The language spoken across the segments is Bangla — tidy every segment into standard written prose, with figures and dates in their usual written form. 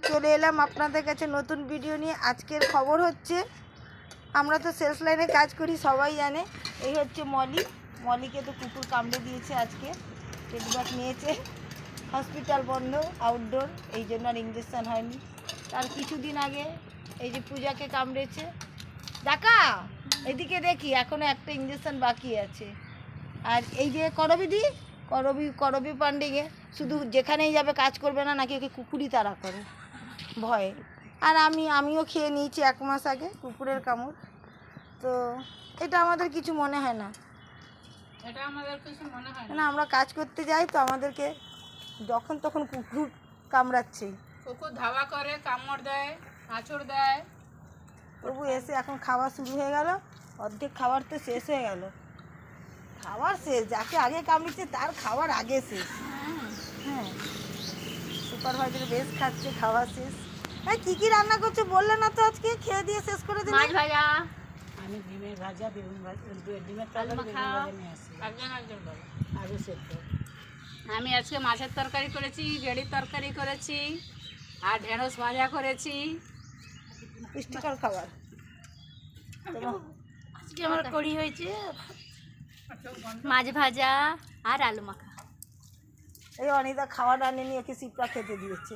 চলে এলাম আপনাদের কাছে নতুন ভিডিও নিয়ে। আজকের খবর হচ্ছে, আমরা তো সেলস লাইনে কাজ করি, সবাই জানে। এই হচ্ছে মলিকে তো কুকুর কামড়ে দিয়েছে। আজকে ট্রিটমেন্ট নিয়েছে, হসপিটাল বন্ধ, আউটডোর, এই জন্য আর ইঞ্জেকশান হয়নি। তার কিছুদিন আগে এই যে পূজাকে কামড়েছে। দেখা এদিকে দেখি, এখনও একটা ইঞ্জেকশান বাকি আছে। আর এই যে করবি পান্ডিংয়ে শুধু যেখানেই যাবে কাজ করবে না, নাকি ওকে কুকুরই তাড়া করে ভয়ে। আর আমিও খেয়ে নিয়েছি 1 মাস আগে কুকুরের কামড়। তো এটা আমাদের কিছু মনে হয় না, না আমরা কাজ করতে যাই তো আমাদেরকে যখন তখন কুকুর কামড়াচ্ছেই, কুকুর ধাওয়া করে, কামড় দেয়, আঁচড় দেয়। তবু এসে এখন খাওয়া শুরু হয়ে গেল। অর্ধেক খাবার তো শেষ হয়ে গেল। খাবার শেষ, যাকে আগে কামড়িচ্ছে তার খাবার আগে শেষ। হ্যাঁ, সুপারভাইজার বেশ খাচ্ছে, খাওয়া শেষ। হ্যাঁ, কী কী রান্না করছে বললে না তো? আজকে খেয়ে দিয়ে শেষ করে দিলে। মাছ ভাজা, আমি ডিমের ভাজা, ডিমের তরকারি, বেগুন ভাজা নিয়ে আসি। একজন বলো। আলু সেদ্ধ। আমি আজকে মাছের তরকারি করেছি, গেঁড়ির তরকারি করেছি, আর ঢেঁড়স ভাজা করেছি। পুষ্টিকর খাবার। আজকে আমার কড়ি হয়েছে, মাছ ভাজা আর আলু মাখা। এই অনিতা খাবার আনেনি, একে সিপড়া খেতে দিয়েছে,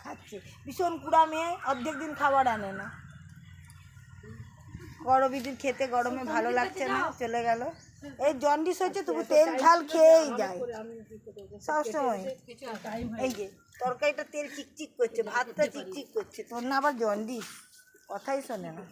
খাচ্ছে। ভীষণ কুড়া মেয়ে, অর্ধেক দিন খাবার আনে না। করবিদির খেতে গরমে ভালো লাগছে না, চলে গেল। এই জন্ডিস হয়েছে, তবু তেল ঝাল খেয়েই যায় সবসময়। এই যে তরকারিটা তেল চিকচিক করছে, ভাতটা চিকচিক করছে, তোর না আবার জন্ডিস, কথাই শোনে না।